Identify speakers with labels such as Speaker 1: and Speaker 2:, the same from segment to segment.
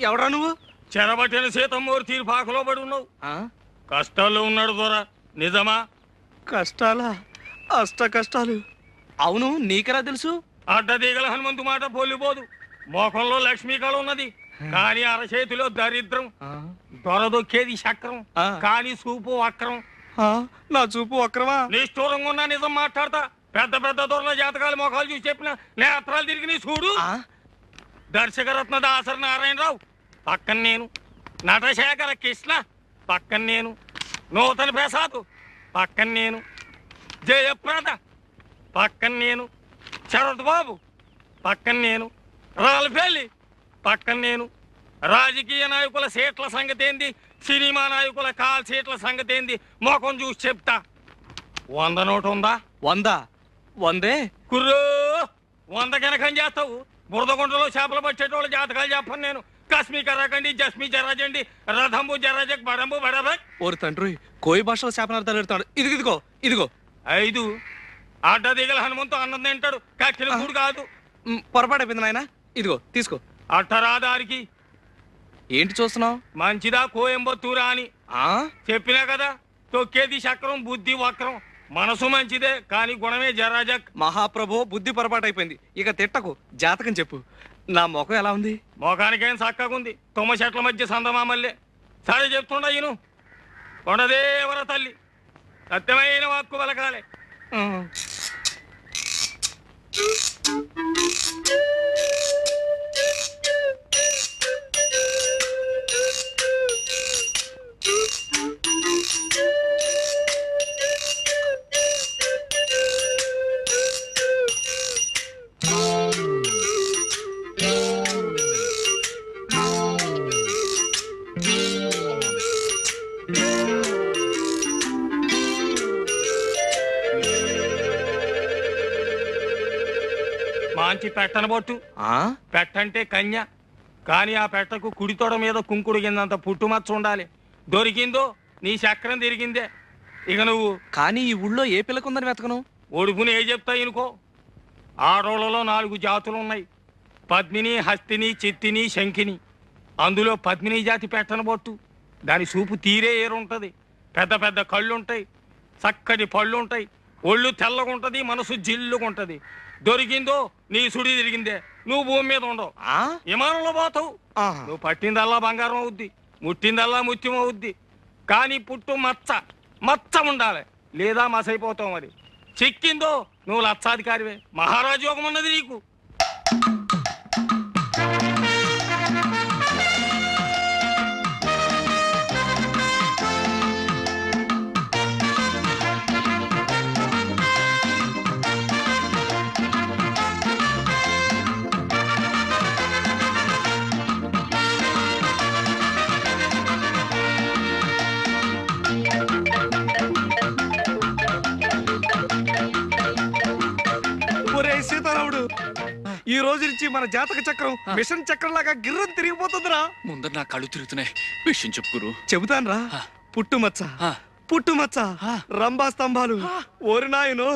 Speaker 1: ఎవడా నువ్వు?
Speaker 2: చెరబట్టిన సీతమ్మూరి తీర్పాకలో పడి ఉన్నావు. కష్టాల్లో ఉన్నాడు దొరా, నిజమా?
Speaker 1: కష్టాలా? అష్ట కష్టాలు. అవును, నీకెలా తెలుసు?
Speaker 2: అడ్డదీగల హనుమంతు మాట పోలిపోదు. మోకంలో లక్ష్మీ కళ ఉన్నది, కానీ అరచేతిలో దరిద్రం. దొరదొక్కేది చక్రం, కానీ చూపు వక్రం.
Speaker 1: నా చూపు వక్రమా?
Speaker 2: నిష్ఠూరంగా ఉన్నా నిజం మాట్లాడతా. పెద్ద పెద్ద దొరల జాతకాలు మొఖాలు చూసి చెప్పిన నేత్రాలు తిరిగి నీ చూడు. దర్శకరత్న దాసరి నారాయణరావు పక్కన నేను, నటశేఖర కృష్ణ పక్కన నేను, నూతన ప్రసాద్ పక్కన నేను, జయప్రద పక్కన నేను, శరత్ బాబు పక్కన నేను, రాల్ఫెల్లి పక్కన నేను. రాజకీయ నాయకుల సీట్ల సంగతి ఏంది, సినిమా నాయకుల కాల్ సీట్ల సంగతి ఏంది మొఖం చూసి చెప్తా. 100 నోటు ఉందా?
Speaker 1: 100? 100
Speaker 2: కుర్రో 100 కనకం చేస్తావు. బురదగుంటలో చేపలు పట్టేటోళ్ళ జాతకాలు చెప్పను నేను. కశ్మీ కరాకండి, జస్మీ జరాజండి, రథంబు జరాజక్, బడంబు బడబక్.
Speaker 1: ఓరు తండ్రి, కోయి భాషలో శాపనార్థాలు పెడతాడు. ఇదిగో ఇదిగో
Speaker 2: 5 అడ్డదిగల హనుమంతు అన్నం తింటాడు, కక్కిన కూడు కాదు.
Speaker 1: పొరపాటు అయిపోయింది నాయన. ఇదిగో తీసుకో.
Speaker 2: అట్టరాదారికి
Speaker 1: ఏంటి చూస్తున్నావు?
Speaker 2: మంచిదా కోయంబత్తూరా అని చెప్పినా కదా. తొక్కేది చక్రం, బుద్ధి వక్రం. మనసు మంచిదే, కానీ గుణమే జరాజక్.
Speaker 1: మహాప్రభు, బుద్ధి పొరపాటు అయిపోయింది. ఇక తిట్టకు, జాతకం చెప్పు. నా ముఖం ఎలా ఉంది?
Speaker 2: ముఖానికేం చక్కగుంది, తుమ్మ చెట్ల మధ్య సందమామల్లే. సరే చెప్తుండా ఈను. కొండదేవర తల్లి సత్యమైన వాక్కు పలకాలే. మంచి పెట్టనబొట్టు. పెట్టంటే కన్య, కానీ ఆ పెట్టకు కుడితోడ మీద కుంకుడు కిందంత పుట్టుమచ్చ ఉండాలి. దొరికిందో నీ చక్రం తిరిగిందే. ఇక నువ్వు
Speaker 1: కానీ ఈ ఊళ్ళో ఏ పిల్లకుందని వెతకను?
Speaker 2: ఒడుపుని ఏ చెప్తా ఇనుకో. ఆడోళ్లలో 4 జాతులు ఉన్నాయి, పద్మిని, హస్తిని, చిత్తిని, శంఖిని. అందులో పద్మిని జాతి పెట్టనబొట్టు. దాని చూపు తీరే ఏరుంటది. పెద్ద పెద్ద కళ్ళుంటాయి, చక్కటి పళ్ళుంటాయి, ఒళ్ళు తెల్లగుంటది, మనసు జిల్లుగుంటది. దొరికిందో నీ సుడి తిరిగిందే. నువ్వు భూమి మీద ఉండవు, విమానంలో పోతావు. నువ్వు పట్టిందల్లా బంగారం అవుద్ది, ముట్టిందల్లా ముత్యం అవుద్ది. కానీ పుట్టు మచ్చ మచ్చ ఉండాలి, లేదా మసైపోతావు. మరి చిక్కిందో నువ్వు లక్షాధికారివే. మహారాజు యోగం ఉన్నది నీకు.
Speaker 1: సీతారాముడు, ఈ రోజు నుంచి మన జాతక చక్రం మిషన్ చక్రం లాగా గిర్రం తిరిగిపోతుందిరా.
Speaker 3: ముందర నా కళ్ళు తిరుగుతున్నాయి, విషయం చెప్పుకురు.
Speaker 1: చెబుతాన్రా. పుట్టుమచ్చ, పుట్టుమచ్చ, రంభా స్తంభాలు. ఓరి నాయనో,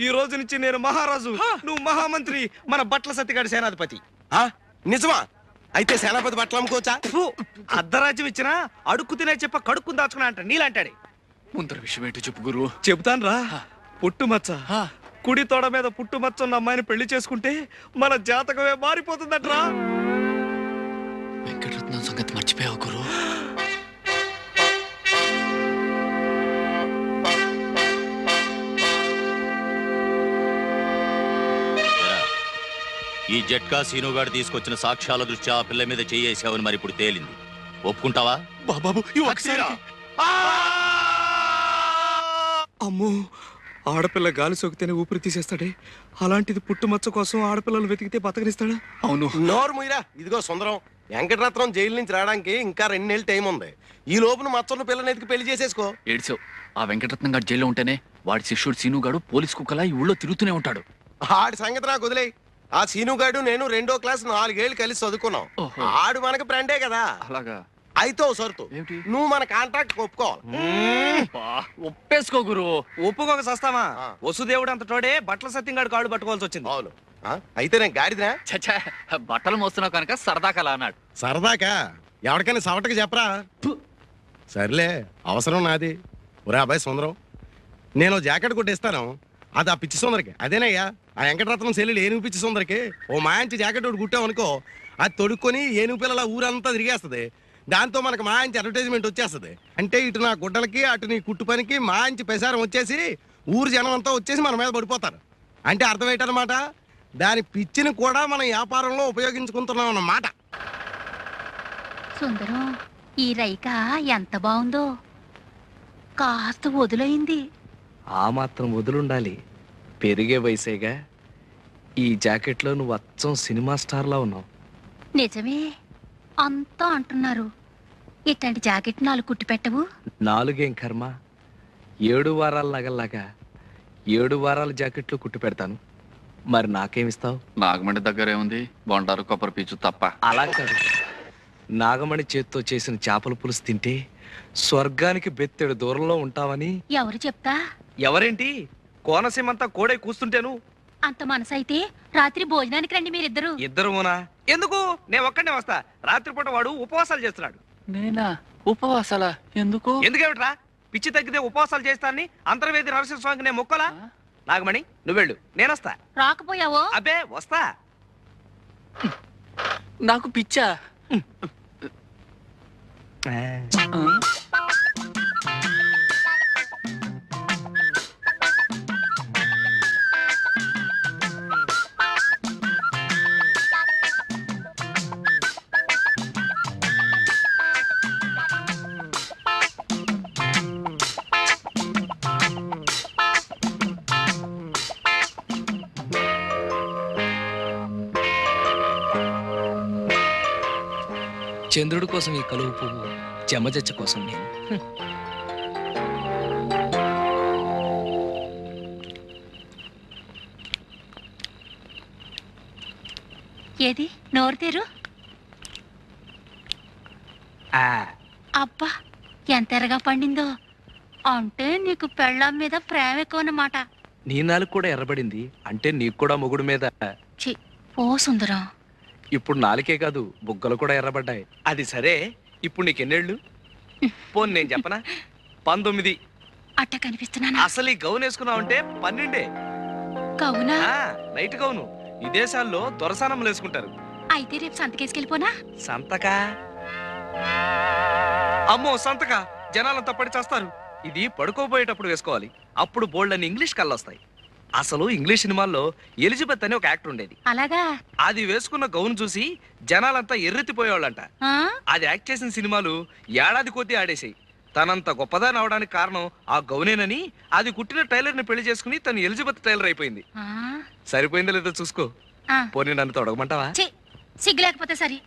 Speaker 1: ఈ రోజు నుంచి నేను మహారాజు, నువ్వు మహామంత్రి, మన బట్ల సత్తిగాడి సేనాధిపతి.
Speaker 4: నిజమా? అయితే సేనాపతి బట్టలు అమ్ముకోవచ్చా?
Speaker 1: అర్ధరాజ్యం ఇచ్చినా అడుక్కు తినే చెప్ప కడుక్కుని దాచుకున్నా అంట నీలాంటాడే.
Speaker 3: ముందర విషయం ఏంటో చెప్పు గురు.
Speaker 1: చెబుతాన్రా. పుట్టుమచ్చ, కుడి తోడ మీద పుట్టుమచ్చ ఉన్న అమ్మాయిని పెళ్లి చేసుకుంటే మన జాతకమే మారిపోతుందట్రా.
Speaker 3: వెంకటరత్నం సంగతి మర్చిపోయావు గురు.
Speaker 5: ఈ జట్కా సీనుగాడు తీసుకొచ్చిన సాక్ష్యాల దృష్ట్యా ఆ పిల్ల మీద చేయేసావని మరి ఇప్పుడు తేలింది. ఒప్పుకుంటావా?
Speaker 3: బాబు
Speaker 1: అమ్మో, ఆడపిల్ల గాలి సోకితేనే ఊపిరి తీసేస్తాడే, అలాంటిది పుట్టుమచ్చ కోసం ఆడపిల్లలు వెతికితే బతకనిస్తాడా?
Speaker 3: అవును.
Speaker 4: నోరు ముయిరా. ఇదిగో సుందరం, వెంకటరత్నం జైలు నుంచి రావడానికి ఇంకా 2 నెలలు టైం ఉంది. ఈ లోపున మచ్చన్న పిల్లని ఎతికి పెళ్లి చేసేసుకో.
Speaker 3: ఏడ్చావు. ఆ వెంకటరత్నం గారు జైల్లో ఉంటేనే వాడి శిష్యుడు సీనుగాడు పోలీస్ కుక్కలా ఈ ఊళ్ళో తిరుగుతూనే ఉంటాడు.
Speaker 4: ఆడి సంగతి నాకు వదిలే. ఆ సీనుగాడు నేను 2వ క్లాస్ 4 ఏళ్ళు కలిసి చదువుకున్నాం. ఆడు మనకు ఫ్రెండే కదా.
Speaker 3: అలాగా?
Speaker 4: అయితే సరుతు, నువ్వు మన కాంట్రాక్ట్ ఒప్పుకోవాలి.
Speaker 3: ఒప్పేసుకో గురు.
Speaker 1: ఒప్పుకోక సస్తామా? వసుదేవుడు అంత తోడే బట్టల సత్యంగాడు కాళ్ళు పట్టుకోవాల్సి వచ్చింది.
Speaker 4: అవును. అయితే నేను గాడిదా?
Speaker 3: చచ్చా, బట్టలు మోస్తున్నావు కనుక సరదాకలా అన్నాడు.
Speaker 4: సరదాకా? ఎవరికైనా సవటకి చెప్పరా. సర్లే, అవసరం నాది. ఒరే అబ్బాయి సుందరం, నేను జాకెట్ కొట్టేస్తాను, అది ఆ పిచ్చి సుందరికి. అదేనయ్యా ఆ వెంకటరత్నం సెల్లు ఏనుగు పిచ్చి సుందరికి ఓ మాయించి జాకెట్ ఒకటి కుట్టాం అనుకో, అది తొడుక్కొని ఏనుగు పిల్లల ఊరంతా తిరిగేస్తుంది. దాంతో మనకు మాయించి అడ్వర్టైజ్మెంట్ వచ్చేస్తుంది. అంటే ఇటు నా గుడ్డలకి అటు నీ కుట్టు పనికి మాయించి ప్రసారం వచ్చేసి ఊరు జనం అంతా వచ్చేసి మన మీద పడిపోతారు. అంటే అర్థం ఏంటన్నమాట, దాని పిచ్చిని కూడా మనం వ్యాపారంలో ఉపయోగించుకుంటున్నాం అన్నమాట.
Speaker 6: సుందరం, ఈ రైక ఎంత బాగుందో, కాస్త వదులైంది.
Speaker 7: ఆ మాత్రం వదులుండాలి, పెరిగే వయసేగా. ఈ జాకెట్లో నువ్వు అచ్చం సినిమా స్టార్లా ఉన్నావు.
Speaker 6: నిజమే, అంతా అంటున్నారు. ఇట్లాంటి జాకెట్ 4 కుట్టి పెట్టవు?
Speaker 7: 4 ఏం కర్మ, 7 వారాల నగల్లాగా 7 వారాల జాకెట్లు కుట్టి పెడతాను. మరి నాకేమిస్తావు?
Speaker 3: నాగమండి దగ్గర ఏముంది, బొండారు కొబ్బరి పీచు తప్ప.
Speaker 7: అలా కాదు, నాగమణి చేత్తో చేసిన చేపల పులుసు తింటే స్వర్గానికి బెత్తెడు దూరంలో ఉంటావని.
Speaker 6: ఎవరు చెప్తా?
Speaker 7: ఎవరేంటి, కోనసీమంతా కోడే కూస్తుంటేను.
Speaker 6: అంత మనసైతే రాత్రి భోజనానికి రండి మీరిద్దరు.
Speaker 7: ఇద్దరునా? ఎందుకు, నేను ఒక్కడే వస్తా. రాత్రిపూట వాడు ఉపవాసాలు చేస్తున్నాడు.
Speaker 3: నేనా? ఉపవాసాలా? ఎందుకు?
Speaker 7: ఎందుకేమిట్రా, పిచ్చి తగ్గితే ఉపవాసాలు చేస్తానని అంతర్వేది నరసింహస్వామికి నేను మొక్కలా? నాగమణి నువ్వెళ్ళు, నేనొస్తా.
Speaker 6: రాకపోయావో?
Speaker 7: అబ్బే వస్తా.
Speaker 3: నాకు పిచ్చా?
Speaker 7: చంద్రుడి కోసం ఈ కలువు పువ్వు, చెమజచ్చ కోసం నేను.
Speaker 6: ఏది నోరు తెరు. అబ్బా, ఎంత ఎర్రగా పండిందో. అంటే నీకు పెళ్ళాం మీద ప్రేమ ఎక్కువ అన్నమాట.
Speaker 7: నీ నాలుగు కూడా ఎర్రబడింది అంటే నీకు కూడా మొగుడు మీద.
Speaker 6: ఛీ, ఓ సుందరం,
Speaker 7: ఇప్పుడు నాలుకే కాదు, బుగ్గలు కూడా ఎర్రబడ్డాయి. అది సరే, ఇప్పుడు నీకెన్నేళ్ళు? పోను నేను చెప్పనా, 19.
Speaker 6: అట్ట కనిపిస్తున్నానా?
Speaker 7: అసలు ఈ గౌన్ వేసుకున్నావంటే 12.
Speaker 6: కవునా?
Speaker 7: నైట్ గౌను ఈ దేశాల్లో దొరసానమ్మలు వేసుకుంటారు.
Speaker 6: అయితే రేపు సంతకేసుకెళ్ళిపోనా?
Speaker 7: సంతకా? అమ్మో సంతకా, జనాలంతా పడి చేస్తారు. ఇది పడుకోబోయేటప్పుడు వేసుకోవాలి, అప్పుడు బోల్డ్ అని ఇంగ్లీష్ కళ్ళొస్తాయి. అసలు ఇంగ్లీష్ సినిమాల్లో ఎలిజబెత్ అని ఒక యాక్టర్ ఉండేది.
Speaker 6: అలాగా?
Speaker 7: అది వేసుకున్న గౌన్ చూసి జనాలంతా ఎర్రెత్తిపోయేవాళ్ళంట.
Speaker 6: ఆ?
Speaker 7: అది యాక్ట్ చేసిన సినిమాలు ఏడాది కొద్దీ ఆడేసాయి. తనంత గొప్పదాని అవడానికి కారణం ఆ గౌనేనని అది కుట్టిన టైలర్ ని పెళ్లి చేసుకుని తను ఎలిజబెత్ టైలర్ అయిపోయింది.
Speaker 6: ఆ?
Speaker 7: సరిపోయిందో లేదో చూసుకో.
Speaker 6: ఆ.
Speaker 7: పోనీ నన్ను తొడగమంటావా?
Speaker 6: ఛీ, సిగ్గు లేకపోతే సరి.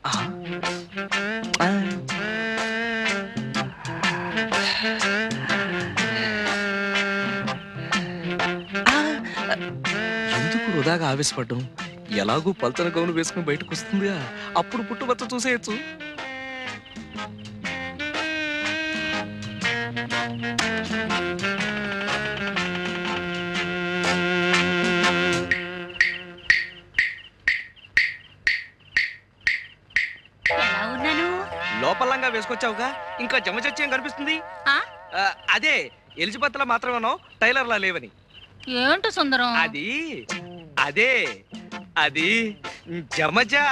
Speaker 7: ఎందుకు వృధాగా ఆవేశపడ్డం? ఎలాగూ పల్చన గౌను వేసుకుని బయటకు వస్తుందిగా, అప్పుడు పుట్టుబచ్చ చూసేయచ్చు.
Speaker 6: ఎలా ఉన్నాను?
Speaker 7: లోపలంగా వేసుకొచ్చావుగా, ఇంకా జమచచ్చేం కనిపిస్తుంది?
Speaker 6: ఆ?
Speaker 7: అదే ఎలిజబెత్ లా మాత్రమేనో టైలర్ లా లేవని.
Speaker 6: ఏంటో సుందరం?
Speaker 7: అది అదే అది జమజా.